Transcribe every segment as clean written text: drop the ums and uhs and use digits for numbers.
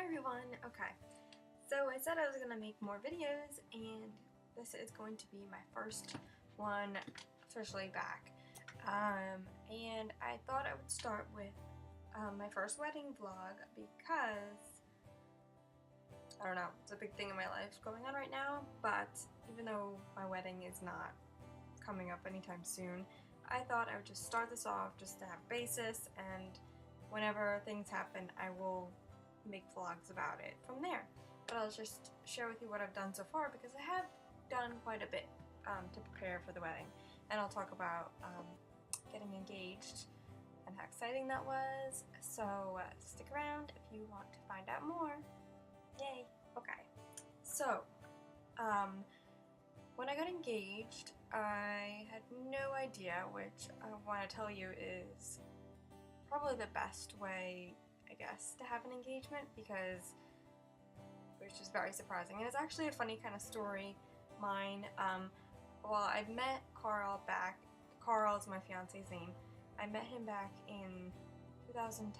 everyone! Okay, so I said I was going to make more videos, and this is going to be my first one officially back. And I thought I would start with my first wedding vlog because, I don't know, it's a big thing in my life going on right now, but even though my wedding is not coming up anytime soon, I thought I would just start this off just to have basis, and whenever things happen, I will make vlogs about it from there. But I'll just share with you what I've done so far because I have done quite a bit to prepare for the wedding. And I'll talk about getting engaged and how exciting that was. So stick around if you want to find out more. Yay! Okay. So, when I got engaged, I had no idea, which I want to tell you is probably the best way, I guess, to have an engagement, because it was just very surprising. And it's actually a funny kind of story, mine. Well, I'd met Carl back, Carl is my fiance's name. I met him back in 2010,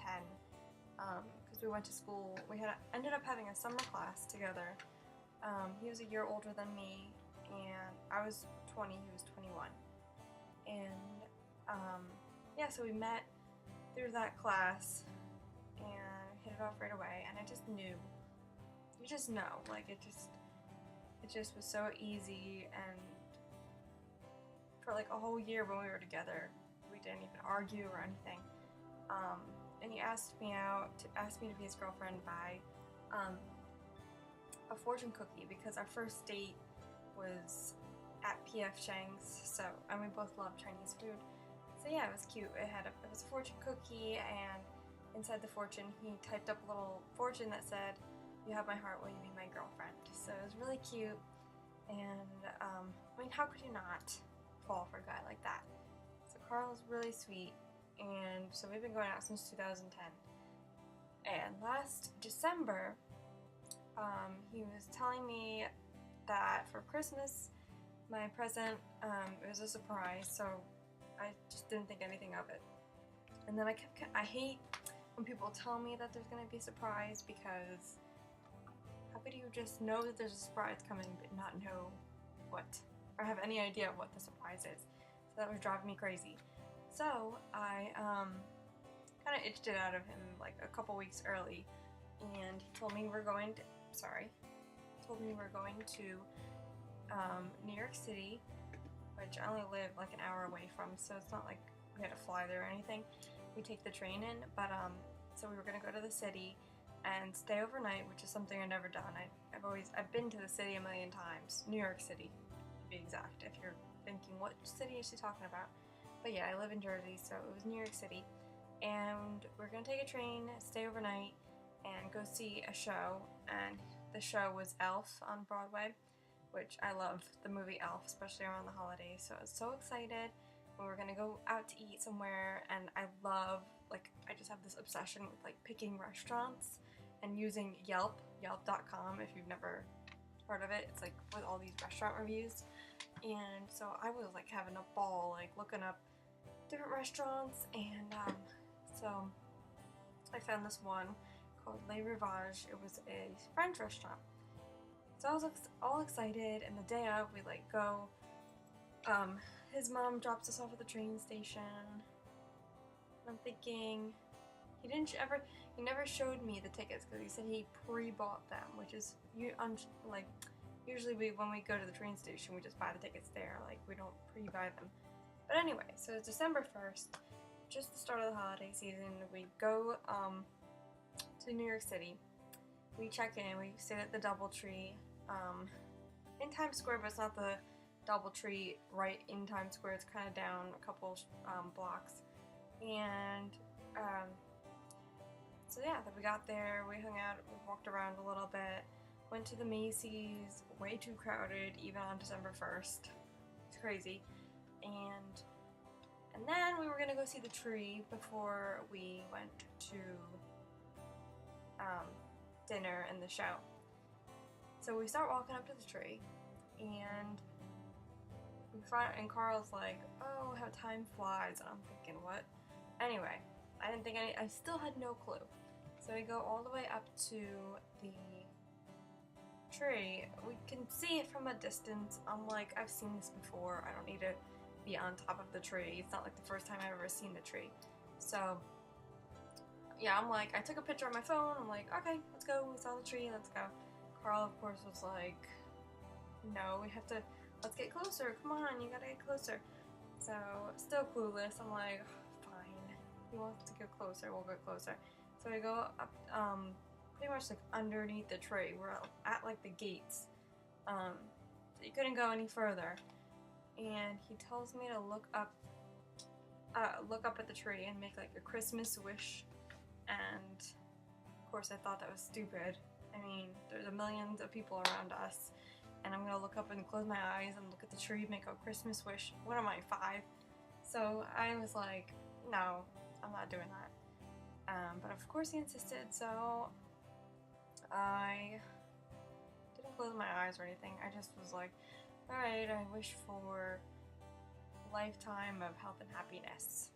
because we went to school. We ended up having a summer class together. He was a year older than me, and I was 20, he was 21. And yeah, so we met through that class and hit it off right away, and I just knew. You just know, like it just was so easy, and for like a whole year when we were together, we didn't even argue or anything. And he asked me to be his girlfriend by a fortune cookie, because our first date was at P.F. Chang's, so, and we both love Chinese food. So yeah, it was cute. It was a fortune cookie, and inside the fortune he typed up a little fortune that said, "You have my heart, will you be my girlfriend?" So it was really cute, and I mean, how could you not fall for a guy like that? So Carl's really sweet, and so we've been going out since 2010. And last December, he was telling me that for Christmas, my present, it was a surprise, so I just didn't think anything of it. And then I hate when people tell me that there's going to be a surprise, because how could you just know that there's a surprise coming but not know what, or have any idea what the surprise is? So that was driving me crazy. So I kind of itched it out of him like a couple weeks early, and he told me we're going to New York City, which I only live like an hour away from, so it's not like we had to fly there or anything. We take the train in, but so we were gonna go to the city and stay overnight, which is something I've never done. I've been to the city a million times, New York City to be exact, if you're thinking what city is she talking about. But yeah, I live in Jersey, so it was New York City, and we're gonna take a train, stay overnight, and go see a show. And the show was Elf on Broadway, which I love the movie Elf, especially around the holidays, so I was so excited. We were gonna go out to eat somewhere, and I just have this obsession with like picking restaurants and using yelp.com, if you've never heard of it. It's like with all these restaurant reviews, and so I was like having a ball like looking up different restaurants, and so I found this one called Le Rivage. It was a French restaurant. So I was all excited, and the day of, we like go, his mom drops us off at the train station, and I'm thinking, he never showed me the tickets, because he said he pre-bought them, which is, usually when we go to the train station, we just buy the tickets there, like, we don't pre-buy them. But anyway, so it's December 1st, just the start of the holiday season. We go, to New York City. We check in, we stayed at the DoubleTree, in Times Square, but it's not the DoubleTree right in Times Square, it's kind of down a couple blocks. And so yeah, then we got there, we hung out, we walked around a little bit, went to the Macy's, way too crowded even on December 1st. It's crazy. And then we were gonna go see the tree before we went to dinner and the show. So we start walking up to the tree, and Carl's like, "Oh, how time flies," and I'm thinking, what? Anyway, I still had no clue. So we go all the way up to the tree. We can see it from a distance. I'm like, I've seen this before. I don't need to be on top of the tree. It's not like the first time I've ever seen the tree. So yeah, I'm like, I took a picture on my phone. I'm like, okay, let's go. We saw the tree. Let's go. Carl, of course, was like, no, we have to, let's get closer. Come on, you gotta get closer. So, still clueless. I'm like, fine. He wants to get closer. We'll get closer. So we go up, pretty much like underneath the tree. We're at like the gates. So you couldn't go any further. And he tells me to look up at the tree and make like a Christmas wish. And of course I thought that was stupid. I mean, there's a millions of people around us, and I'm gonna look up and close my eyes and look at the tree, make a Christmas wish. What am I, 5? So I was like, no, I'm not doing that. But of course he insisted, so I didn't close my eyes or anything. I just was like, alright, I wish for a lifetime of health and happiness.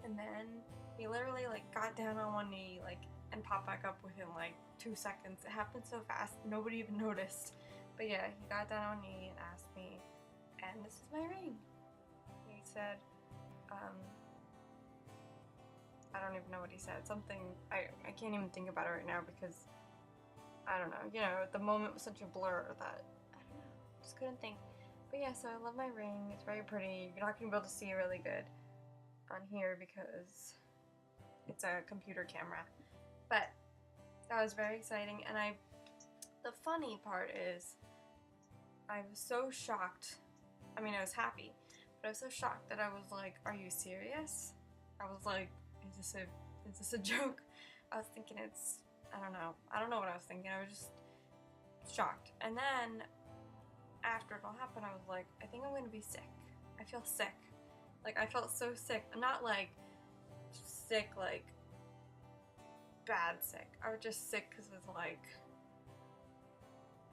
And then he literally like got down on one knee like and popped back up within like 2 seconds. It happened so fast, nobody even noticed. But yeah, he got down on one knee and asked me, and this is my ring. He said, I don't even know what he said. Something, I can't even think about it right now because, I don't know, you know, the moment was such a blur that, I don't know, just couldn't think. But yeah, so I love my ring. It's very pretty. You're not going to be able to see it really good on here because it's a computer camera. But that was very exciting, and the funny part is, I was so shocked. I mean, I was happy, but I was so shocked that I was like, are you serious? I was like, is this a joke? I was thinking I don't know what I was thinking. I was just shocked. And then after it all happened, I was like, I think I'm gonna be sick. I feel sick. Like, I felt so sick. Not like sick, like bad sick. I was just sick because it's like,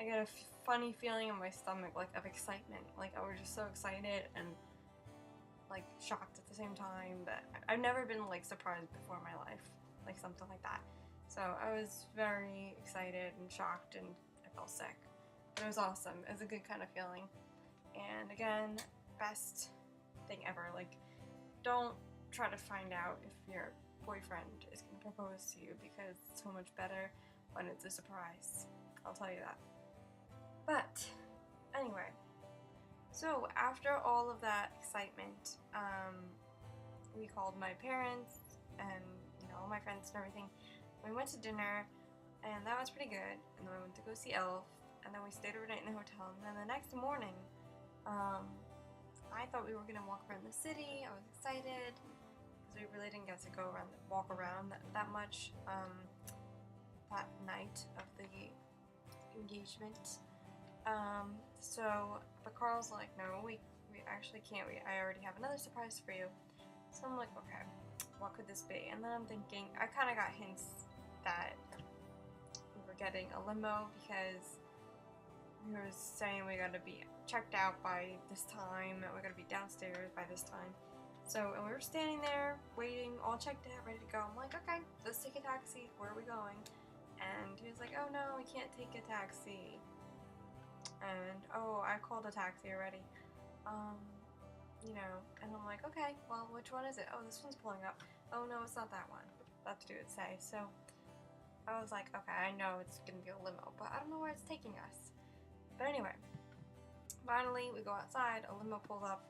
I got a funny feeling in my stomach, like, of excitement. Like, I was just so excited and like shocked at the same time. That I've never been like surprised before in my life, like something like that. So I was very excited and shocked, and I felt sick. But it was awesome. It was a good kind of feeling. And again, best thing ever. Like, don't try to find out if your boyfriend is going to propose to you, because it's so much better when it's a surprise. I'll tell you that. But anyway, so after all of that excitement, we called my parents and, you know, all my friends and everything. We went to dinner, and that was pretty good. And then we went to go see Elf, and then we stayed overnight in the hotel. And then the next morning, I thought we were gonna walk around the city. I was excited because we really didn't get to go around, walk around that much that night of the engagement. But Carl's like, no, we actually can't. I already have another surprise for you. So I'm like, okay, what could this be? And then I'm thinking, I kind of got hints that we were getting a limo because he was saying we gotta be checked out by this time, and we gotta be downstairs by this time. So, and we were standing there, waiting, all checked out, ready to go. I'm like, okay, let's take a taxi. Where are we going? And he was like, oh no, we can't take a taxi. And, oh, I called a taxi already. You know, and I'm like, okay, well, which one is it? Oh, this one's pulling up. Oh no, it's not that one. That's what it would say. So, I was like, okay, I know it's gonna be a limo, but I don't know where it's taking us. But anyway, finally, we go outside, a limo pulls up,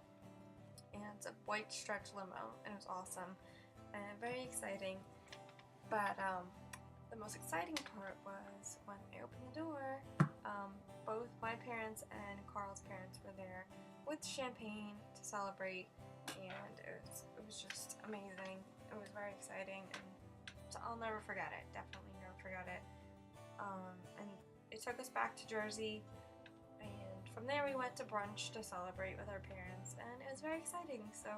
and it's a white stretch limo, and it was awesome, and very exciting. But, the most exciting part was when I opened the door, both my parents and Carl's parents were there with champagne to celebrate, and it was just amazing. It was very exciting, and so I'll never forget it. Definitely never forget it. And it took us back to Jersey, and from there we went to brunch to celebrate with our parents, and it was very exciting. So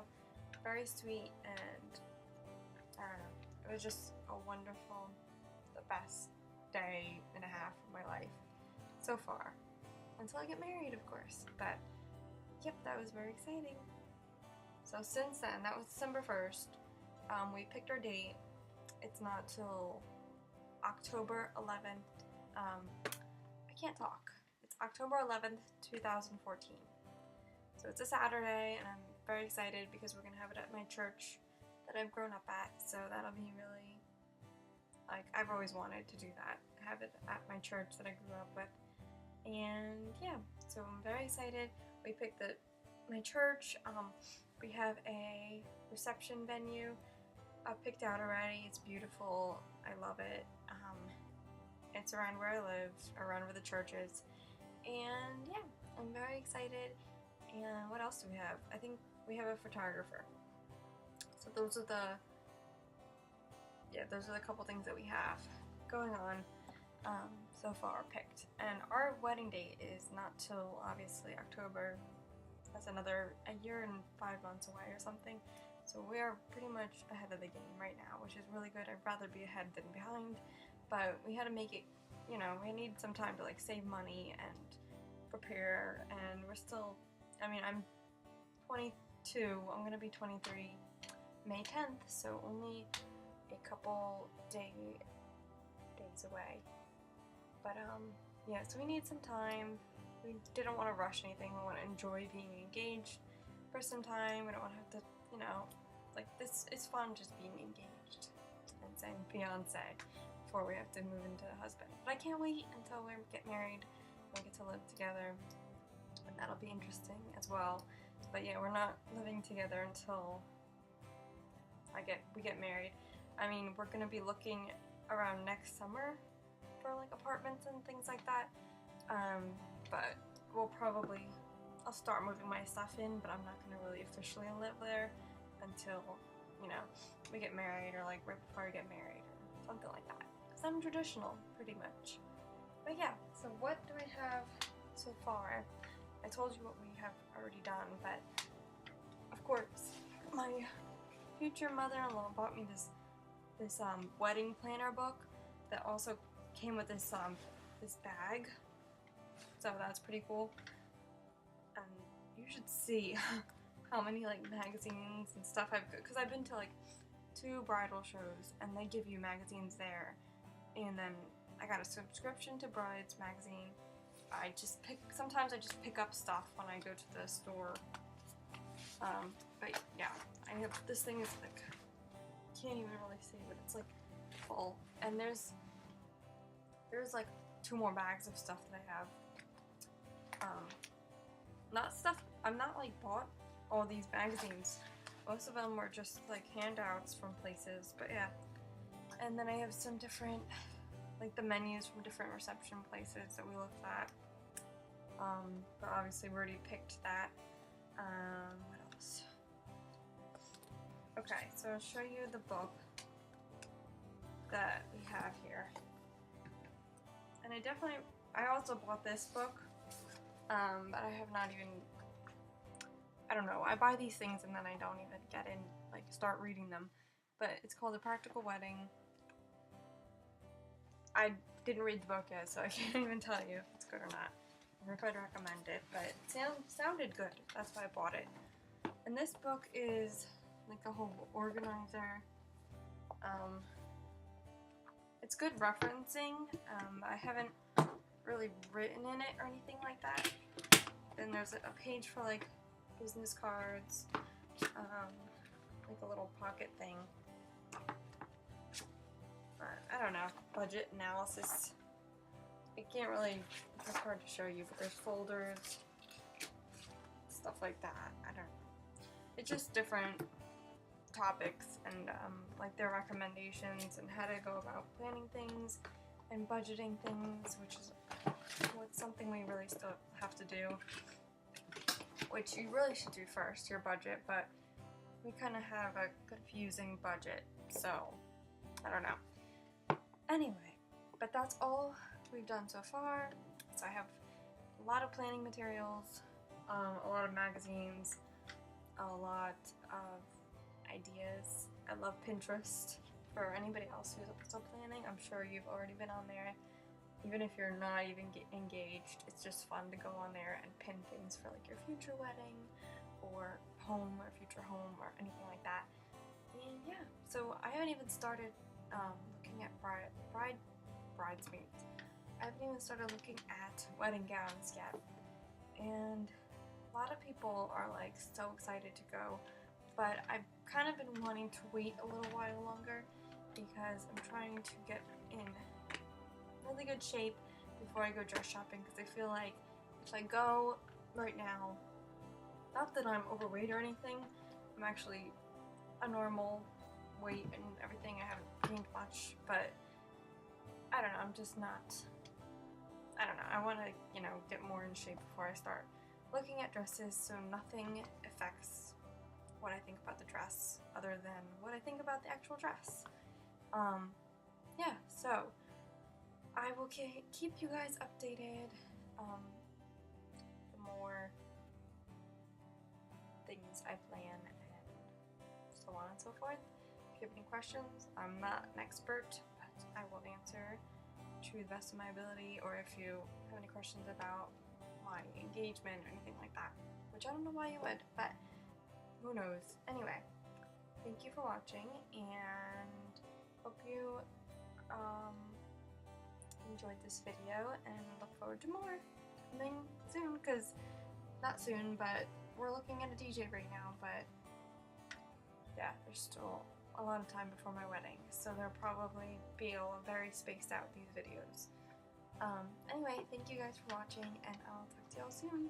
very sweet, and I don't know. It was just a wonderful, the best day and a half of my life so far, until I get married, of course. But yep, that was very exciting. So since then, that was December 1st, we picked our date, it's not till October 11th. I can't talk. It's October 11th, 2014. So it's a Saturday, and I'm very excited because we're gonna have it at my church that I've grown up at. So that'll be really, like, I've always wanted to do that, have it at my church that I grew up with. And yeah, so I'm very excited. We picked my church. We have a reception venue picked out already. It's beautiful. I love it. It's around where I live, around where the church is. And yeah, I'm very excited. And what else do we have? I think we have a photographer. So those are the couple things that we have going on so far picked. And our wedding date is not till obviously October. That's another a year and 5 months away or something. So we are pretty much ahead of the game right now, which is really good. I'd rather be ahead than behind. But we had to make it, we need some time to like save money and prepare, and we're still, I'm 22, I'm gonna be 23 May 10th, so only a couple days away. But yeah, so we need some time. We didn't want to rush anything. We want to enjoy being engaged for some time. We don't want to have to, like this, it's fun just being engaged and saying fiance before we have to move into husband. But I can't wait until we get married and we get to live together, and that'll be interesting as well. But yeah, we're not living together until we get married. We're gonna be looking around next summer for like apartments and things like that. But I'll start moving my stuff in, but I'm not gonna really officially live there until, we get married, or like right before we get married or something like that. Because I'm traditional, pretty much. But yeah, so what do we have so far? I told you what we have already done, but of course, my future mother-in-law bought me this wedding planner book that also came with this bag. So that's pretty cool. And you should see how many like magazines and stuff because I've been to like 2 bridal shows, and they give you magazines there. And then I got a subscription to Brides magazine. Sometimes I just pick up stuff when I go to the store. But yeah, I have, this thing is like, can't even really see, but it's like full. And there's like 2 more bags of stuff that I have. I'm not like bought all these magazines. Most of them were just like handouts from places, but yeah. And then I have some different, like the menus from different reception places that we looked at. But obviously we already picked that. What else? Okay, so I'll show you the book that we have here. And I also bought this book, but I have not even, I don't know, I buy these things and then I don't even start reading them. But it's called A Practical Wedding. I didn't read the book yet, so I can't even tell you if it's good or not, or if I'd recommend it, but it sounded good, that's why I bought it. And this book is like a whole organizer. It's good referencing. I haven't really written in it or anything like that. Then there's a page for like business cards, like a little pocket thing. I don't know, budget analysis. It's hard to show you, but there's folders, stuff like that. I don't know. It's just different topics and like their recommendations and how to go about planning things and budgeting things, which is something we really still have to do, which you really should do first, your budget, but we kind of have a confusing budget, so I don't know. Anyway, but that's all we've done so far. So I have a lot of planning materials, a lot of magazines, a lot of ideas. I love Pinterest. For anybody else who's still planning, I'm sure you've already been on there. Even if you're not even engaged, it's just fun to go on there and pin things for like your future wedding or home or future home or anything like that. And yeah, so I haven't even started looking at bridesmaids. I haven't even started looking at wedding gowns yet, and a lot of people are like so excited to go, but I've kind of been wanting to wait a little while longer because I'm trying to get in really good shape before I go dress shopping, because I feel like if I go right now, not that I'm overweight or anything, I'm actually a normal weight and everything, I haven't gained much, but I don't know, I'm just not, I don't know, I want to, you know, get more in shape before I start looking at dresses so nothing affects what I think about the dress other than what I think about the actual dress. Yeah, so I will keep you guys updated, the more things I plan and so on and so forth. If you have any questions, I'm not an expert, but I will answer to the best of my ability, or if you have any questions about my engagement or anything like that, which I don't know why you would, but who knows. Anyway, thank you for watching, and hope you enjoyed this video, and look forward to more coming soon, because not soon, but we're looking at a DJ right now, but yeah, there's still a lot of time before my wedding, so they'll probably be very spaced out, these videos. Anyway, thank you guys for watching, and I'll talk to y'all soon.